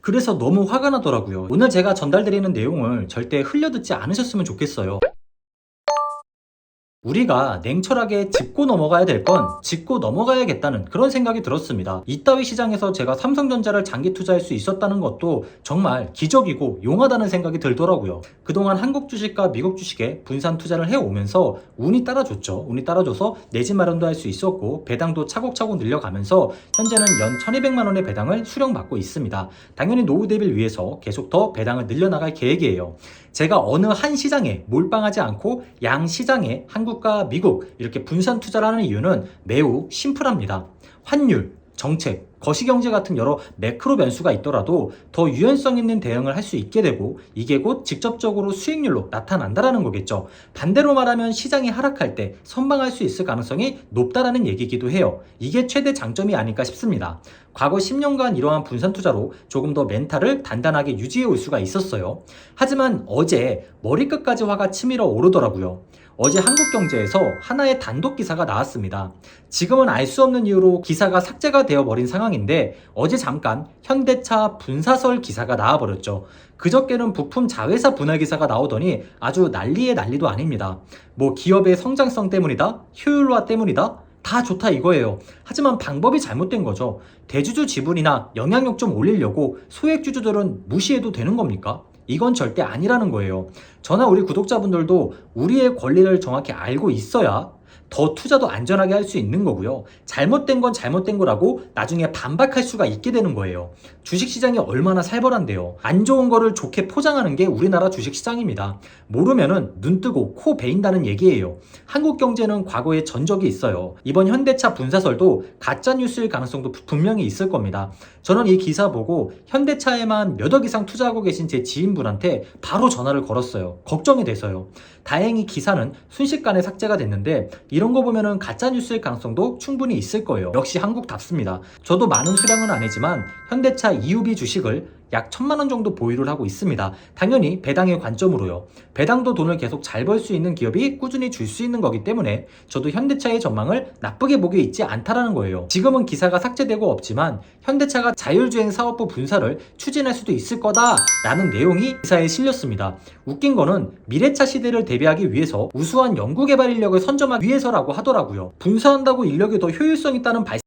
그래서 너무 화가 나더라고요. 오늘 제가 전달드리는 내용을 절대 흘려듣지 않으셨으면 좋겠어요. 우리가 냉철하게 짚고 넘어가야 될 건 짚고 넘어가야겠다는 그런 생각이 들었습니다. 이따위 시장에서 제가 삼성전자를 장기 투자할 수 있었다는 것도 정말 기적이고 용하다는 생각이 들더라고요. 그동안 한국 주식과 미국 주식에 분산 투자를 해오면서 운이 따라줬죠. 운이 따라줘서 내 집 마련도 할 수 있었고 배당도 차곡차곡 늘려가면서 현재는 연 1200만 원의 배당을 수령받고 있습니다. 당연히 노후 대비를 위해서 계속 더 배당을 늘려나갈 계획이에요. 제가 어느 한 시장에 몰빵하지 않고 양 시장에 한국과 미국 이렇게 분산 투자를 하는 이유는 매우 심플합니다. 환율, 정책, 거시경제 같은 여러 매크로 변수가 있더라도 더 유연성 있는 대응을 할 수 있게 되고 이게 곧 직접적으로 수익률로 나타난다라는 거겠죠. 반대로 말하면 시장이 하락할 때 선방할 수 있을 가능성이 높다라는 얘기이기도 해요. 이게 최대 장점이 아닐까 싶습니다. 과거 10년간 이러한 분산 투자로 조금 더 멘탈을 단단하게 유지해 올 수가 있었어요. 하지만 어제 머리끝까지 화가 치밀어 오르더라고요. 어제 한국경제에서 하나의 단독 기사가 나왔습니다. 지금은 알 수 없는 이유로 기사가 삭제가 되어버린 상황인데 어제 잠깐 현대차 분사설 기사가 나와버렸죠. 그저께는 부품 자회사 분할 기사가 나오더니 아주 난리의 난리도 아닙니다. 뭐 기업의 성장성 때문이다, 효율화 때문이다, 다 좋다 이거예요. 하지만 방법이 잘못된 거죠. 대주주 지분이나 영향력 좀 올리려고 소액주주들은 무시해도 되는 겁니까? 이건 절대 아니라는 거예요. 저나 우리 구독자분들도 우리의 권리를 정확히 알고 있어야 더 투자도 안전하게 할 수 있는 거고요. 잘못된 건 잘못된 거라고 나중에 반박할 수가 있게 되는 거예요. 주식시장이 얼마나 살벌한데요. 안 좋은 거를 좋게 포장하는 게 우리나라 주식시장입니다. 모르면은 눈 뜨고 코 베인다는 얘기예요. 한국 경제는 과거에 전적이 있어요. 이번 현대차 분사설도 가짜뉴스일 가능성도 분명히 있을 겁니다. 저는 이 기사 보고 현대차에만 몇 억 이상 투자하고 계신 제 지인분한테 바로 전화를 걸었어요. 걱정이 돼서요. 다행히 기사는 순식간에 삭제가 됐는데 이런 거 보면은 가짜뉴스일 가능성도 충분히 있을 거예요. 역시 한국답습니다. 저도 많은 수량은 아니지만 현대차 EUB 주식을 약 1000만 원 정도 보유를 하고 있습니다. 당연히 배당의 관점으로요. 배당도 돈을 계속 잘 벌 수 있는 기업이 꾸준히 줄 수 있는 거기 때문에 저도 현대차의 전망을 나쁘게 보고 있지 않다라는 거예요. 지금은 기사가 삭제되고 없지만 현대차가 자율주행 사업부 분사를 추진할 수도 있을 거다라는 내용이 기사에 실렸습니다. 웃긴 거는 미래차 시대를 대비하기 위해서 우수한 연구개발 인력을 선점하기 위해서라고 하더라고요. 분사한다고 인력이 더 효율성 있다는 발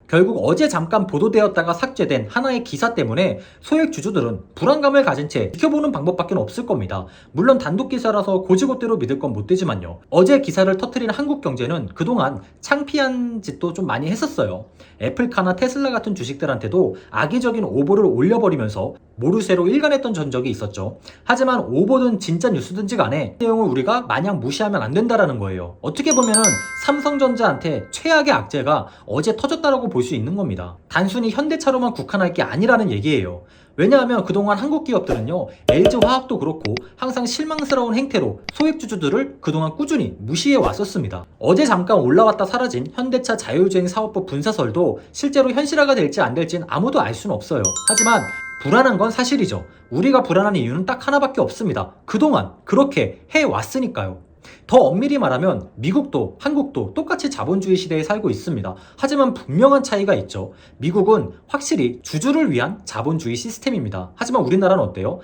결국 어제 잠깐 보도되었다가 삭제된 하나의 기사 때문에 소액 주주들은 불안감을 가진 채 지켜보는 방법밖에 없을 겁니다. 물론 단독 기사라서 고지고대로 믿을 건 못 되지만요. 어제 기사를 터트린 한국경제는 그동안 창피한 짓도 좀 많이 했었어요. 애플카나 테슬라 같은 주식들한테도 악의적인 오보를 올려버리면서 모르쇠로 일관했던 전적이 있었죠. 하지만 오보든 진짜 뉴스든지 간에 내용을 우리가 마냥 무시하면 안 된다라는 거예요. 어떻게 보면은 삼성전자한테 최악의 악재가 어제 터졌다라고 볼 수 있는 겁니다. 단순히 현대차로만 국한할 게 아니라는 얘기예요. 왜냐하면 그동안 한국 기업들은요, LG화학도 그렇고 항상 실망스러운 행태로 소액주주들을 그동안 꾸준히 무시해 왔었습니다. 어제 잠깐 올라왔다 사라진 현대차 자율주행 사업부 분사설도 실제로 현실화가 될지 안 될지는 아무도 알 수는 없어요. 하지만 불안한 건 사실이죠. 우리가 불안한 이유는 딱 하나밖에 없습니다. 그동안 그렇게 해왔으니까요. 더 엄밀히 말하면 미국도 한국도 똑같이 자본주의 시대에 살고 있습니다. 하지만 분명한 차이가 있죠. 미국은 확실히 주주를 위한 자본주의 시스템입니다. 하지만 우리나라는 어때요?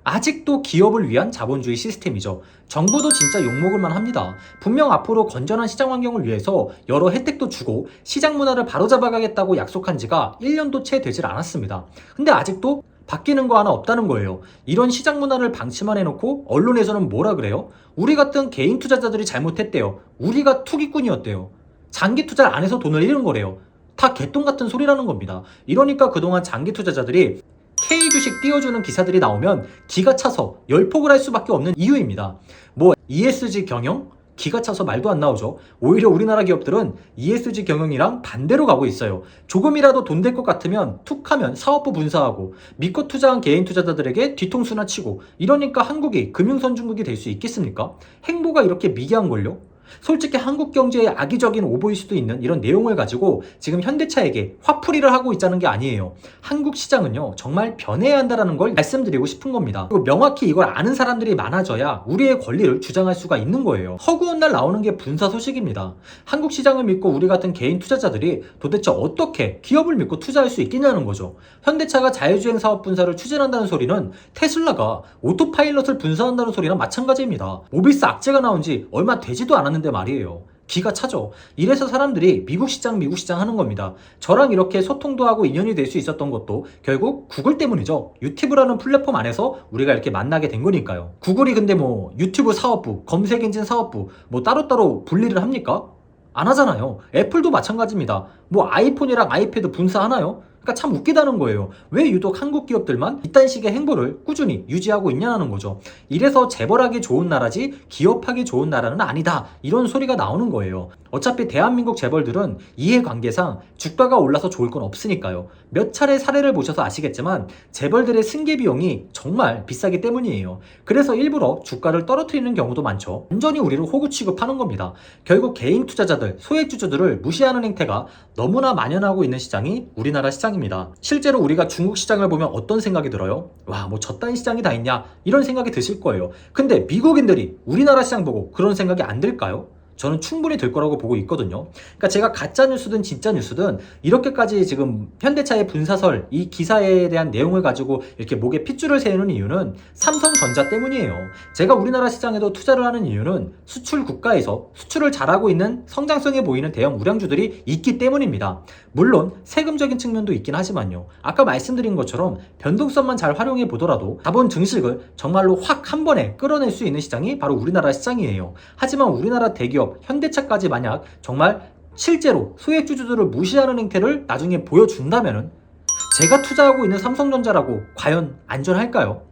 아직도 기업을 위한 자본주의 시스템이죠. 정부도 진짜 욕먹을만 합니다. 분명 앞으로 건전한 시장 환경을 위해서 여러 혜택도 주고 시장 문화를 바로잡아가겠다고 약속한 지가 1년도 채 되질 않았습니다. 근데 아직도 바뀌는 거 하나 없다는 거예요. 이런 시장 문화를 방치만 해놓고 언론에서는 뭐라 그래요? 우리 같은 개인 투자자들이 잘못했대요. 우리가 투기꾼이었대요. 장기 투자를 안 해서 돈을 잃은 거래요. 다 개똥 같은 소리라는 겁니다. 이러니까 그동안 장기 투자자들이 K 주식 띄워주는 기사들이 나오면 기가 차서 열폭을 할 수밖에 없는 이유입니다. 뭐 ESG 경영? 기가 차서 말도 안 나오죠. 오히려 우리나라 기업들은 ESG 경영이랑 반대로 가고 있어요. 조금이라도 돈 될 것 같으면 툭 하면 사업부 분사하고 믿고 투자한 개인 투자자들에게 뒤통수나 치고, 이러니까 한국이 금융선진국이 될 수 있겠습니까? 행보가 이렇게 미개한걸요? 솔직히 한국 경제에 악의적인 오보일 수도 있는 이런 내용을 가지고 지금 현대차에게 화풀이를 하고 있자는 게 아니에요. 한국 시장은요, 정말 변해야 한다는 걸 말씀드리고 싶은 겁니다. 그리고 명확히 이걸 아는 사람들이 많아져야 우리의 권리를 주장할 수가 있는 거예요. 허구한 날 나오는 게 분사 소식입니다. 한국 시장을 믿고 우리 같은 개인 투자자들이 도대체 어떻게 기업을 믿고 투자할 수 있겠냐는 거죠. 현대차가 자율주행 사업 분사를 추진한다는 소리는 테슬라가 오토파일럿을 분사한다는 소리랑 마찬가지입니다. 모비스 악재가 나온 지 얼마 되지도 않았는데 말이에요. 기가 차죠. 이래서 사람들이 미국 시장 하는 겁니다. 저랑 이렇게 소통도 하고 인연이 될 수 있었던 것도 결국 구글 때문이죠. 유튜브라는 플랫폼 안에서 우리가 이렇게 만나게 된 거니까요. 구글이 근데 뭐 유튜브 사업부, 검색엔진 사업부 뭐 따로따로 분리를 합니까? 안 하잖아요. 애플도 마찬가지입니다. 뭐 아이폰이랑 아이패드 분사하나요? 그러니까 참 웃기다는 거예요. 왜 유독 한국 기업들만 이딴 식의 행보를 꾸준히 유지하고 있냐는 거죠. 이래서 재벌하기 좋은 나라지 기업하기 좋은 나라는 아니다, 이런 소리가 나오는 거예요. 어차피 대한민국 재벌들은 이해관계상 주가가 올라서 좋을 건 없으니까요. 몇 차례 사례를 보셔서 아시겠지만 재벌들의 승계 비용이 정말 비싸기 때문이에요. 그래서 일부러 주가를 떨어뜨리는 경우도 많죠. 완전히 우리를 호구 취급하는 겁니다. 결국 개인 투자자들, 소액주주들을 무시하는 행태가 너무나 만연하고 있는 시장이 우리나라 시장입니다. 실제로 우리가 중국 시장을 보면 어떤 생각이 들어요? 와, 뭐 저딴 시장이 다 있냐, 이런 생각이 드실 거예요. 근데 미국인들이 우리나라 시장 보고 그런 생각이 안 들까요? 저는 충분히 될 거라고 보고 있거든요. 그러니까 제가 가짜 뉴스든 진짜 뉴스든 이렇게까지 지금 현대차의 분사설, 이 기사에 대한 내용을 가지고 이렇게 목에 핏줄을 세우는 이유는 삼성전자 때문이에요. 제가 우리나라 시장에도 투자를 하는 이유는 수출 국가에서 수출을 잘하고 있는 성장성에 보이는 대형 우량주들이 있기 때문입니다. 물론 세금적인 측면도 있긴 하지만요. 아까 말씀드린 것처럼 변동성만 잘 활용해 보더라도 자본 증식을 정말로 확 한 번에 끌어낼 수 있는 시장이 바로 우리나라 시장이에요. 하지만 우리나라 대기업 현대차까지 만약 정말 실제로 소액주주들을 무시하는 행태를 나중에 보여준다면은 제가 투자하고 있는 삼성전자라고 과연 안전할까요?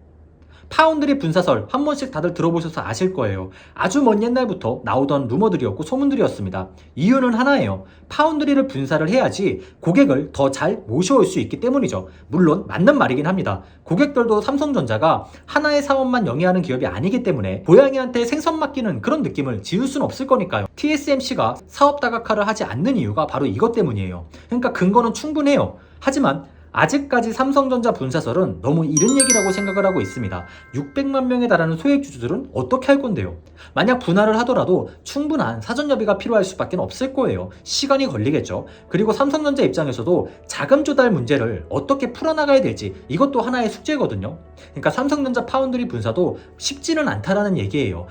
파운드리 분사설 한 번씩 다들 들어보셔서 아실 거예요. 아주 먼 옛날부터 나오던 루머들이었고 소문들이었습니다. 이유는 하나예요. 파운드리를 분사를 해야지 고객을 더 잘 모셔올 수 있기 때문이죠. 물론 맞는 말이긴 합니다. 고객들도 삼성전자가 하나의 사업만 영위하는 기업이 아니기 때문에 고양이한테 생선 맡기는 그런 느낌을 지울 수는 없을 거니까요. TSMC가 사업 다각화를 하지 않는 이유가 바로 이것 때문이에요. 그러니까 근거는 충분해요. 하지만 아직까지 삼성전자 분사설은 너무 이른 얘기라고 생각을 하고 있습니다. 600만 명에 달하는 소액주주들은 어떻게 할 건데요? 만약 분할을 하더라도 충분한 사전협의가 필요할 수밖에 없을 거예요. 시간이 걸리겠죠. 그리고 삼성전자 입장에서도 자금 조달 문제를 어떻게 풀어나가야 될지 이것도 하나의 숙제거든요. 그러니까 삼성전자 파운드리 분사도 쉽지는 않다라는 얘기예요.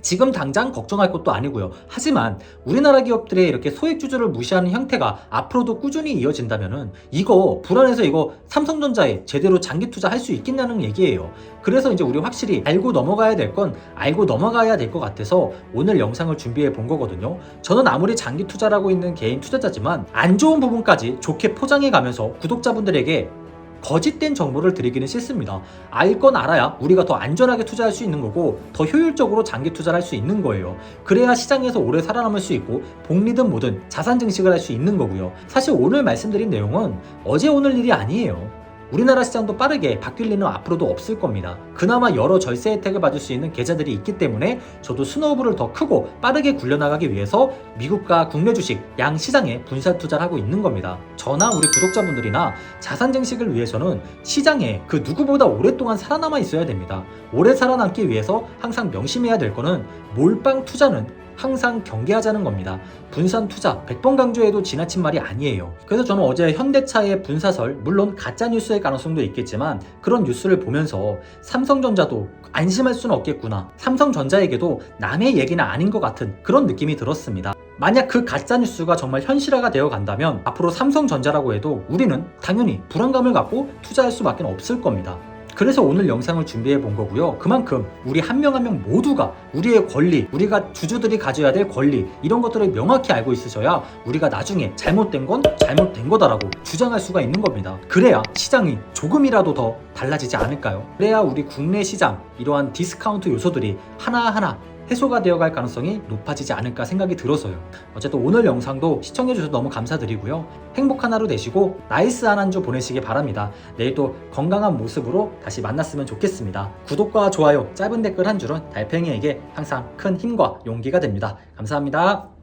지금 당장 걱정할 것도 아니고요. 하지만 우리나라 기업들의 이렇게 소액주주를 무시하는 형태가 앞으로도 꾸준히 이어진다면은 이거 불안해서 이거 삼성전자에 제대로 장기 투자할 수 있겠냐는 얘기예요. 그래서 이제 우리 확실히 알고 넘어가야 될 건 알고 넘어가야 될 것 같아서 오늘 영상을 준비해 본 거거든요. 저는 아무리 장기 투자를 하고 있는 개인 투자자지만 안 좋은 부분까지 좋게 포장해 가면서 구독자분들에게 거짓된 정보를 드리기는 싫습니다. 알 건 알아야 우리가 더 안전하게 투자할 수 있는 거고 더 효율적으로 장기 투자를 할 수 있는 거예요. 그래야 시장에서 오래 살아남을 수 있고 복리든 뭐든 자산 증식을 할 수 있는 거고요. 사실 오늘 말씀드린 내용은 어제 오늘 일이 아니에요. 우리나라 시장도 빠르게 바뀔 일은 앞으로도 없을 겁니다. 그나마 여러 절세 혜택을 받을 수 있는 계좌들이 있기 때문에 저도 스노우볼을 더 크고 빠르게 굴려나가기 위해서 미국과 국내 주식 양 시장에 분산 투자를 하고 있는 겁니다. 저나 우리 구독자분들이나 자산 증식을 위해서는 시장에 그 누구보다 오랫동안 살아남아 있어야 됩니다. 오래 살아남기 위해서 항상 명심해야 될 거는 몰빵 투자는 항상 경계하자는 겁니다. 분산 투자 100번 강조해도 지나친 말이 아니에요. 그래서 저는 어제 현대차의 분사설, 물론 가짜 뉴스의 가능성도 있겠지만 그런 뉴스를 보면서 삼성전자도 안심할 수는 없겠구나, 삼성전자에게도 남의 얘기는 아닌 것 같은 그런 느낌이 들었습니다. 만약 그 가짜 뉴스가 정말 현실화가 되어 간다면 앞으로 삼성전자라고 해도 우리는 당연히 불안감을 갖고 투자할 수밖에 없을 겁니다. 그래서 오늘 영상을 준비해 본 거고요. 그만큼 우리 한 명 한 명 모두가 우리의 권리, 우리가 주주들이 가져야 될 권리, 이런 것들을 명확히 알고 있으셔야 우리가 나중에 잘못된 건 잘못된 거다라고 주장할 수가 있는 겁니다. 그래야 시장이 조금이라도 더 달라지지 않을까요? 그래야 우리 국내 시장 이러한 디스카운트 요소들이 하나하나 해소가 되어갈 가능성이 높아지지 않을까 생각이 들어서요. 어쨌든 오늘 영상도 시청해주셔서 너무 감사드리고요. 행복한 하루 되시고 나이스한 한 주 보내시기 바랍니다. 내일 또 건강한 모습으로 다시 만났으면 좋겠습니다. 구독과 좋아요, 짧은 댓글 한 줄은 달팽이에게 항상 큰 힘과 용기가 됩니다. 감사합니다.